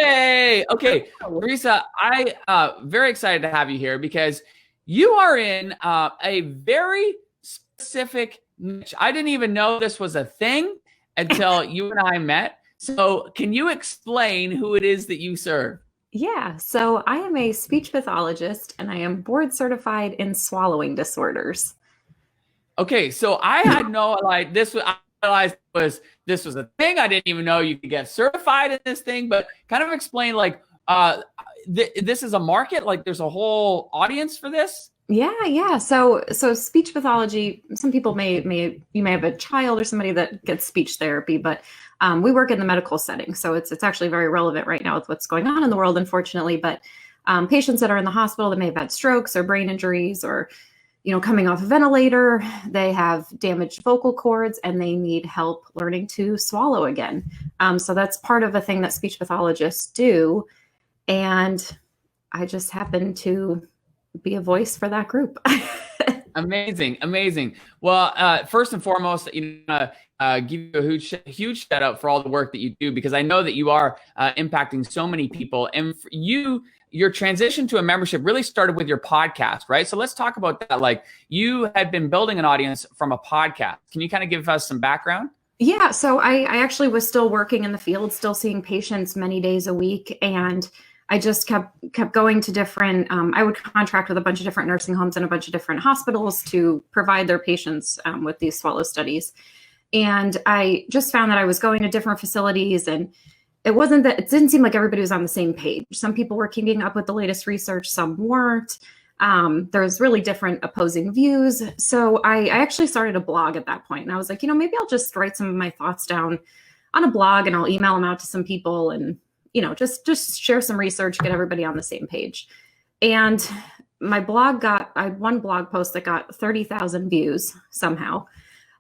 Hey, okay, Theresa, I very excited to have you here because you are in a very specific niche. I didn't even know this was a thing until you and I met. So, can you explain who it is that you serve? Yeah, so I am a speech pathologist and I am board certified in swallowing disorders. Okay, so I had no like this was I realized this was a thing. I didn't even know you could get certified in this thing, but kind of explain like this is a market, like there's a whole audience for this. Yeah. So speech pathology, some people you may have a child or somebody that gets speech therapy, but we work in the medical setting. So it's actually very relevant right now with what's going on in the world, unfortunately. But patients that are in the hospital that may have had strokes or brain injuries or coming off a ventilator, they have damaged vocal cords and they need help learning to swallow again. So that's part of a thing that speech pathologists do. And I just happen to be a voice for that group. Amazing, amazing. Well, first and foremost, give you a huge shout out for all the work that you do because I know that you are impacting so many people. And for your transition to a membership really started with your podcast, right? So let's talk about that. Like you had been building an audience from a podcast. Can you kind of give us some background? Yeah, so I actually was still working in the field, still seeing patients many days a week, and I just kept going to different. I would contract with a bunch of different nursing homes and a bunch of different hospitals to provide their patients with these swallow studies. And I just found that I was going to different facilities, and it didn't seem like everybody was on the same page. Some people were keeping up with the latest research, some weren't. There's really different opposing views. So I actually started a blog at that point, and I was like, maybe I'll just write some of my thoughts down on a blog and I'll email them out to some people and just share some research, get everybody on the same page. And my blog I had one blog post that got 30,000 views somehow.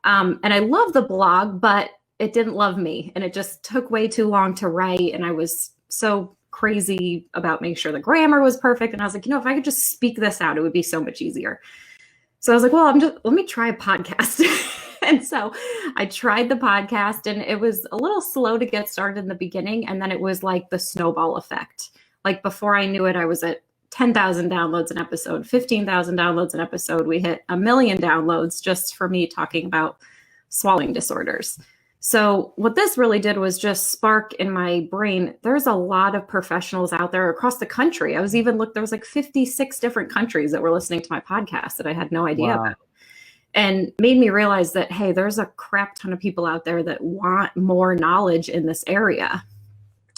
And I love the blog, but it didn't love me. And it just took way too long to write. And I was so crazy about making sure the grammar was perfect. And I was like, if I could just speak this out, it would be so much easier. So I was like, well, let me try a podcast. And so I tried the podcast and it was a little slow to get started in the beginning. And then it was like the snowball effect. Like before I knew it, I was at 10,000 downloads an episode, 15,000 downloads an episode. We hit 1 million downloads just for me talking about swallowing disorders. So what this really did was just spark in my brain. There's a lot of professionals out there across the country. There was like 56 different countries that were listening to my podcast that I had no idea about. And made me realize that, hey, there's a crap ton of people out there that want more knowledge in this area.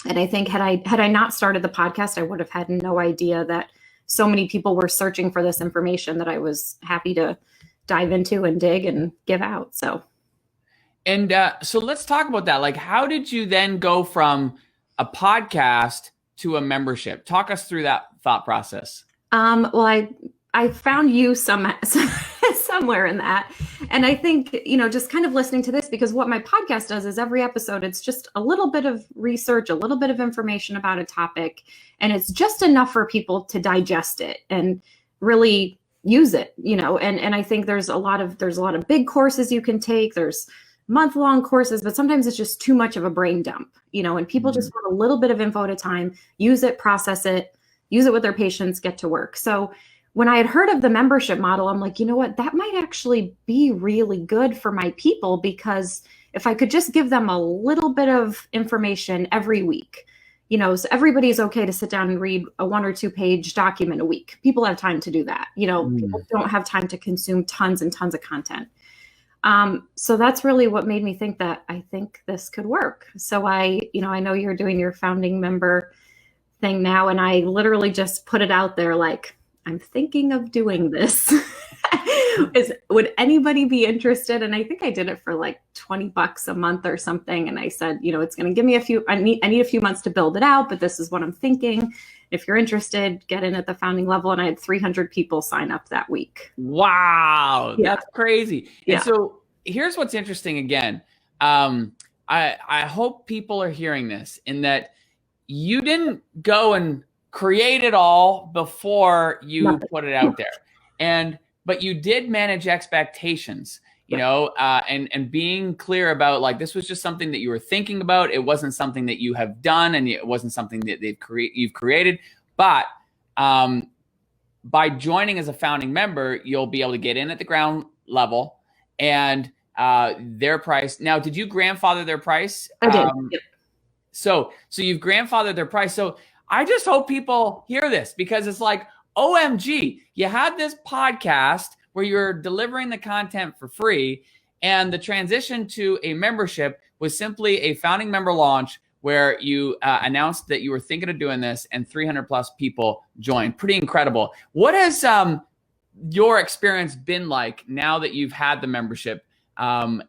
And I think had I not started the podcast, I would have had no idea that so many people were searching for this information that I was happy to dive into and dig and give out. So let's talk about that. Like, how did you then go from a podcast to a membership? Talk us through that thought process. Well, I found you somewhere in that. And I think, just kind of listening to this, because what my podcast does is every episode, it's just a little bit of research, a little bit of information about a topic, and it's just enough for people to digest it and really use it, and I think there's a lot of big courses you can take. There's month-long courses, but sometimes it's just too much of a brain dump, and people just want a little bit of info at a time, use it, process it, use it with their patients, get to work. So when I had heard of the membership model, I'm like, you know what, that might actually be really good for my people, because if I could just give them a little bit of information every week, so everybody's okay to sit down and read a 1 or 2 page document a week. People have time to do that. People don't have time to consume tons and tons of content. So that's really what made me think that I think this could work. So I know you're doing your founding member thing now, and I literally just put it out there like, I'm thinking of doing this. Would anybody be interested? And I think I did it for like $20 a month or something. And I said, it's going to give me I need a few months to build it out, but this is what I'm thinking. If you're interested, get in at the founding level. And I had 300 people sign up that week. Wow. Yeah. That's crazy. Yeah. And so here's what's interesting again. I hope people are hearing this, in that you didn't go and create it all before you put it out there. But you did manage expectations. and being clear about like, this was just something that you were thinking about. It wasn't something that you have done, and it wasn't something that you've created. But by joining as a founding member, you'll be able to get in at the ground level, and their price. Now, did you grandfather their price? I did. Yep. So you've grandfathered their price. So I just hope people hear this, because it's like, OMG, you had this podcast where you're delivering the content for free, and the transition to a membership was simply a founding member launch where you announced that you were thinking of doing this, and 300 plus people joined. Pretty incredible. What has your experience been like now that you've had the membership, and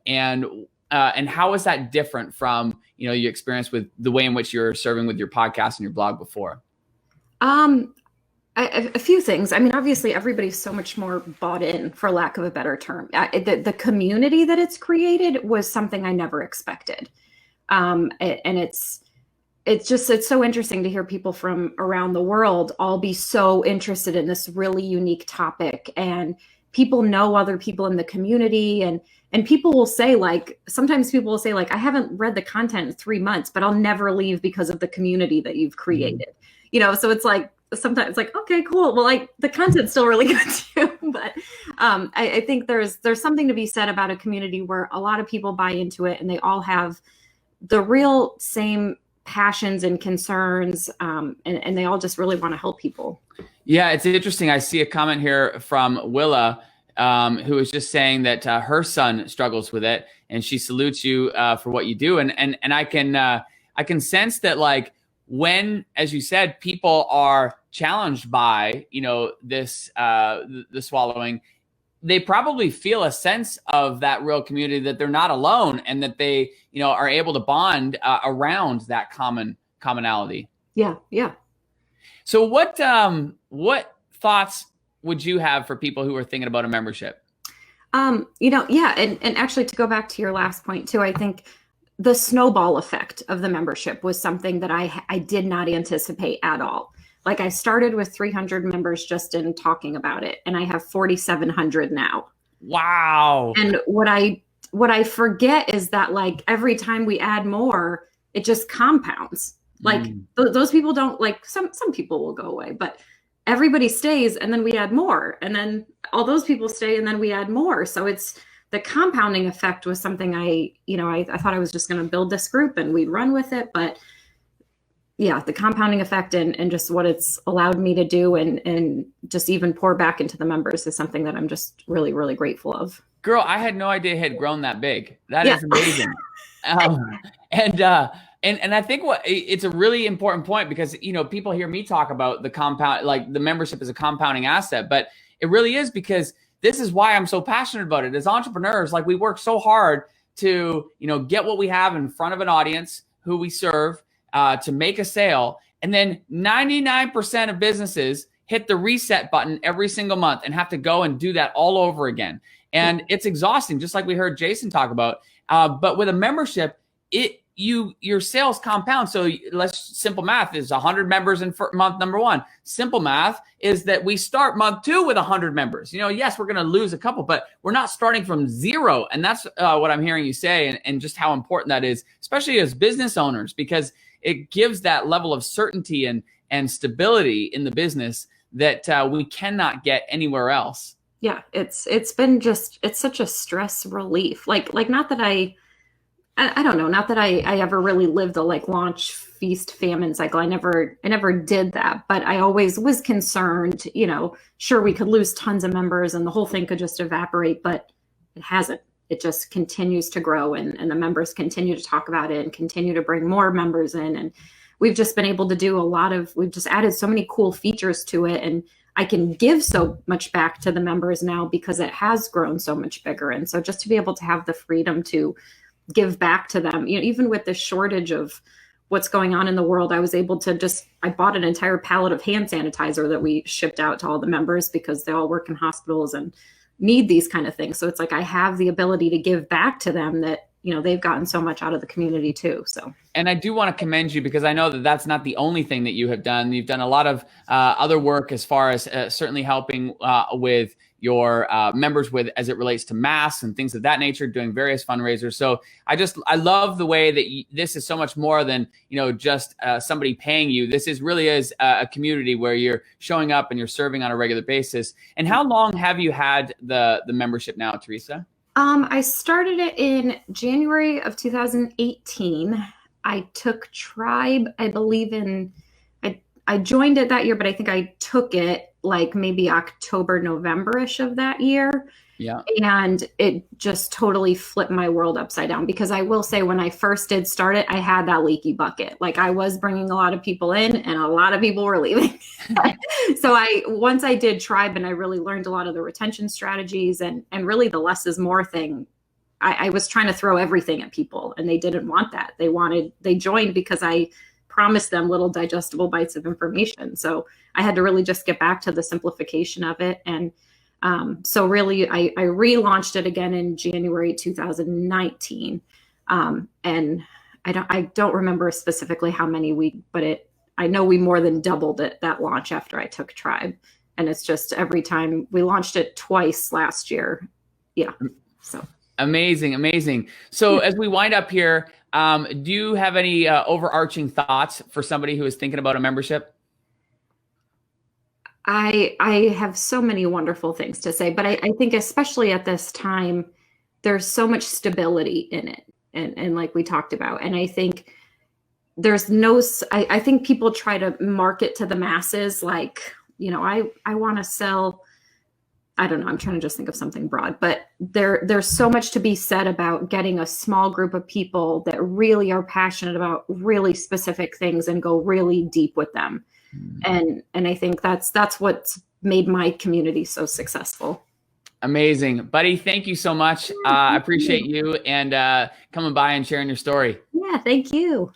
how is that different from your experience with the way in which you're serving with your podcast and your blog before? A few things. I mean, obviously, everybody's so much more bought in, for lack of a better term. The community that it's created was something I never expected. And it's so interesting to hear people from around the world all be so interested in this really unique topic. And people know other people in the community, and people will say, like, sometimes people will say, like, I haven't read the content in 3 months, but I'll never leave because of the community that you've created. So it's like, sometimes it's like, okay, cool. Well, like, the content's still really good too. But I think there's something to be said about a community where a lot of people buy into it, and they all have the real same passions and concerns, and they all just really want to help people. Yeah, it's interesting. I see a comment here from Willa, who is just saying that her son struggles with it, and she salutes you for what you do. And I can sense that, like, when, as you said, people are challenged by this the swallowing, they probably feel a sense of that real community, that they're not alone, and that they are able to bond around that commonality. Yeah. So what thoughts would you have for people who are thinking about a membership? And actually, to go back to your last point too, I think the snowball effect of the membership was something that I did not anticipate at all. Like, I started with 300 members just in talking about it, and I have 4,700 now. Wow. And what I forget is that, like, every time we add more, it just compounds. Like, those people don't, like, some people will go away, but everybody stays, and then we add more, and then all those people stay, and then we add more. So it's the compounding effect was something I thought I was just going to build this group and we'd run with it. But yeah, the compounding effect and just what it's allowed me to do and just even pour back into the members is something that I'm just really, really grateful of. Girl, I had no idea it had grown that big. That is amazing. And I think it's a really important point, because, people hear me talk about the compound, like the membership is a compounding asset, but it really is, because this is why I'm so passionate about it. As entrepreneurs, like, we work so hard to, get what we have in front of an audience who we serve, to make a sale. And then 99% of businesses hit the reset button every single month and have to go and do that all over again. And it's exhausting, just like we heard Jason talk about. But with a membership, your sales compound. So simple math is 100 members in month number 1. Simple math is that we start month 2 with 100 members. Yes, we're going to lose a couple, but we're not starting from zero. And that's what I'm hearing you say, and just how important that is, especially as business owners, because it gives that level of certainty and stability in the business that we cannot get anywhere else. Yeah, it's such a stress relief. Like not that I don't know, not that I ever really lived a like launch feast famine cycle. I never did that, but I always was concerned, sure, we could lose tons of members and the whole thing could just evaporate, but it hasn't. It just continues to grow, and the members continue to talk about it and continue to bring more members in. And we've just been able to do we've just added so many cool features to it. And I can give so much back to the members now because it has grown so much bigger. And so just to be able to have the freedom to give back to them, even with the shortage of what's going on in the world, I was able to I bought an entire pallet of hand sanitizer that we shipped out to all the members because they all work in hospitals and need these kind of things. So it's like, I have the ability to give back to them that, they've gotten so much out of the community too. So, and I do want to commend you, because I know that that's not the only thing that you have done. You've done a lot of other work as far as certainly helping with your members with as it relates to masks and things of that nature, doing various fundraisers. So I love the way that this is so much more than, just somebody paying you. This really is a community where you're showing up and you're serving on a regular basis. And how long have you had the membership now, Theresa? I started it in January of 2018. I took Tribe, I believe I joined it that year, but I think I took it like maybe October, November-ish of that year. Yeah. And it just totally flipped my world upside down, because I will say when I first did start it, I had that leaky bucket. Like I was bringing a lot of people in and a lot of people were leaving. So once I did Tribe and I really learned a lot of the retention strategies and really the less is more thing, I was trying to throw everything at people and they didn't want that. They joined because I promised them little digestible bites of information. So I had to really just get back to the simplification of it. And so really, I relaunched it again in January 2019. And I don't remember specifically how many but I know we more than doubled it that launch after I took Tribe. And it's just every time we launched it twice last year. Yeah. So amazing. So as we wind up here, do you have any overarching thoughts for somebody who is thinking about a membership? I have so many wonderful things to say, but I think especially at this time, there's so much stability in it. And like we talked about, and I think I think people try to market to the masses. Like, I want to sell, I don't know, I'm trying to just think of something broad, but there's so much to be said about getting a small group of people that really are passionate about really specific things and go really deep with them. And I think that's what's made my community so successful. Amazing. Buddy, thank you so much. I appreciate you and coming by and sharing your story. Yeah, thank you.